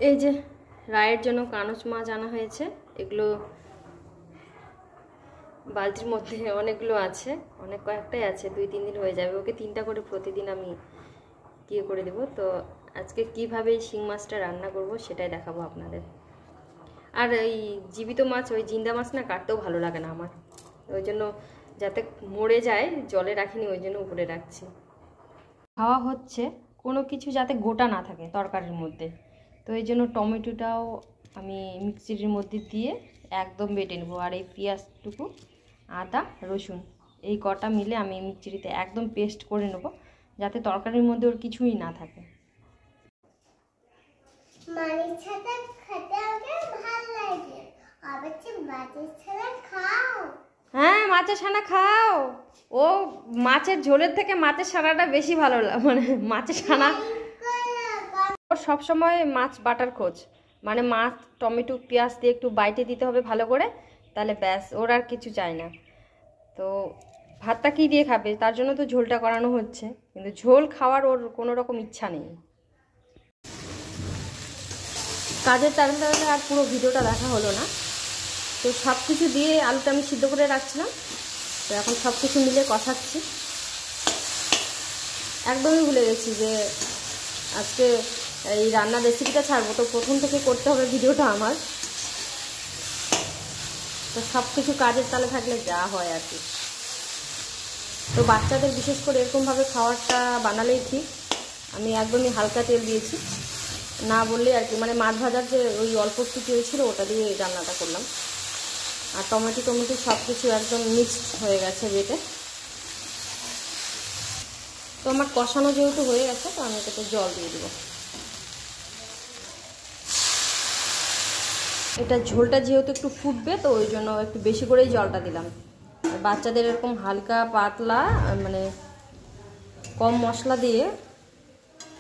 এই যে রায়ের জন্য কানচ মাছ আনা হয়েছে, এগুলো বালতির মধ্যে অনেকগুলো আছে, অনেক কয়েকটাই আছে, 2-3 দিন হয়ে যাবে। ওকে 3টা করে প্রতিদিন আমি দিয়ে করে দেবো। তো আজকে কিভাবে শিং মাছটা রান্না করব সেটাই দেখাবো আপনাদের। আর এই জীবিত মাছ, ওই জিন্দা মাছ না কাটতেও ভালো লাগে না আমার, ওই জন্য যাতে মরে যায় জলে রাখিনি, ওই জন্য উপরে রাখছি। খাওয়া হচ্ছে কোনো কিছু যাতে গোটা না থাকে তরকারির মধ্যে, তো এই জন্য টমেটোটাও আমি মিক্সির মধ্যে দিয়ে একদম বেটে নেবো। আর এই পেঁয়াজটুকু, আদা রসুন এই কটা মিলে আমি মিক্সিতে একদম পেস্ট করে নেব, যাতে তরকারির মধ্যে ওর কিছুই না থাকে। হ্যাঁ, মাছের ছানা খাও। ও মাছের ঝোলের থেকে মাছের ছানাটা বেশি ভালো লাগে, মানে মাছের ছানা ওর সবসময় মাছ বাটার খোঁজ, মানে মাছ টমেটো পেঁয়াজ দিয়ে একটু বাইটে দিতে হবে ভালো করে, তাহলে ব্যাস ওর আর কিছু চাই না। তো ভাতটা কী দিয়ে খাবে, তার জন্য তো ঝোলটা করানো হচ্ছে, কিন্তু ঝোল খাওয়ার ওর কোনো রকম ইচ্ছা নেই। কাজের তাড়াতাড়ি আর পুরো ভিডিওটা দেখা হলো না। তো সব কিছু দিয়ে আলুটা আমি সিদ্ধ করে রাখছিলাম, তো এখন সব কিছু মিলে কষাচ্ছি। একদমই ভুলে গেছি যে আজকে এই রান্নার রেসিপিটা ছাড়বো, তো প্রথম থেকে করতে হবে ভিডিওটা আমার। তো সব কিছু কাজের তালে থাকলে যা হয় আর কি। তো বাচ্চাদের বিশেষ করে এরকমভাবে খাওয়ারটা বানালেই ঠিক। আমি একদমই হালকা তেল দিয়েছি, না বললে আর কি, মানে মাছ ভাজার যে ওই অল্প একটু তেল ছিল ওটা দিয়ে রান্নাটা করলাম। আর টমেটো সব কিছু একদম মিক্সড হয়ে গেছে বেটে। তো আমার কষানো যেহেতু হয়ে গেছে, তো আমি এটাতে জল দিয়ে দেবো। এটা ঝোলটা যেহেতু একটু ফুটবে, তো ওই জন্য একটু বেশি করেই জলটা দিলাম। আর বাচ্চাদের এরকম হালকা পাতলা, মানে কম মশলা দিয়ে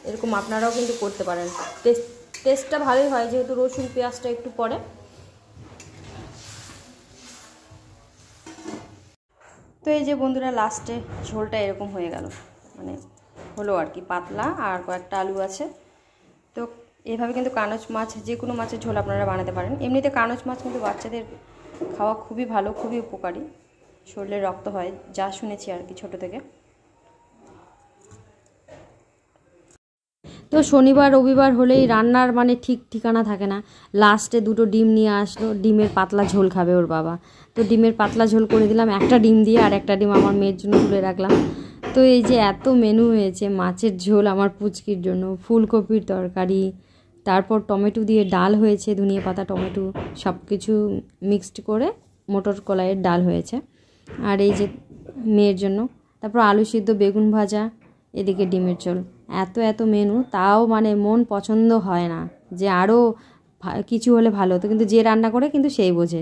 এরকম আপনারাও কিন্তু করতে পারেন। টেস্টটা ভালোই হয়, যেহেতু রসুন পেঁয়াজটা একটু পড়ে। তো এই যে বন্ধুরা, লাস্টে ঝোলটা এরকম হয়ে গেল, মানে হলো আর কি পাতলা, আর কয়েকটা আলু আছে। তো এইভাবে কিন্তু কানচ মাছ, যে কোনো মাছের ঝোল আপনারা বানাতে পারেন। এমনিতে কানচ মাছ কিন্তু বাচ্চাদের খাওয়া খুবই ভালো, খুবই উপকারী, শরীরে রক্ত হয় যা শুনেছি আর কি ছোটো থেকে। তো শনিবার রবিবার হলেই রান্নার মানে ঠিক ঠিকানা থাকে না। লাস্টে 2টো ডিম নিয়ে আসলো, ডিমের পাতলা ঝোল খাবে ওর বাবা, তো ডিমের পাতলা ঝোল করে দিলাম একটা ডিম দিয়ে, আর একটা ডিম আমার মেয়ের জন্য তুলে রাখলাম। তো এই যে এত মেনু হয়েছে, মাছের ঝোল আমার পুচকির জন্য, ফুলকপির তরকারি, তারপর টমেটো দিয়ে ডাল হয়েছে, ধনিয়া পাতা টমেটো সব কিছু মিক্সড করে মটর কলাইয়ের ডাল হয়েছে। আর এই যে মেয়ের জন্য, তারপর আলু সিদ্ধ, বেগুন ভাজা, এদিকে ডিমের ঝোল। এত মেনু, তাও মানে মন পছন্দ হয় না যে আরও কিছু হলে ভালো হতো, কিন্তু যে রান্না করে কিন্তু সেই বোঝে।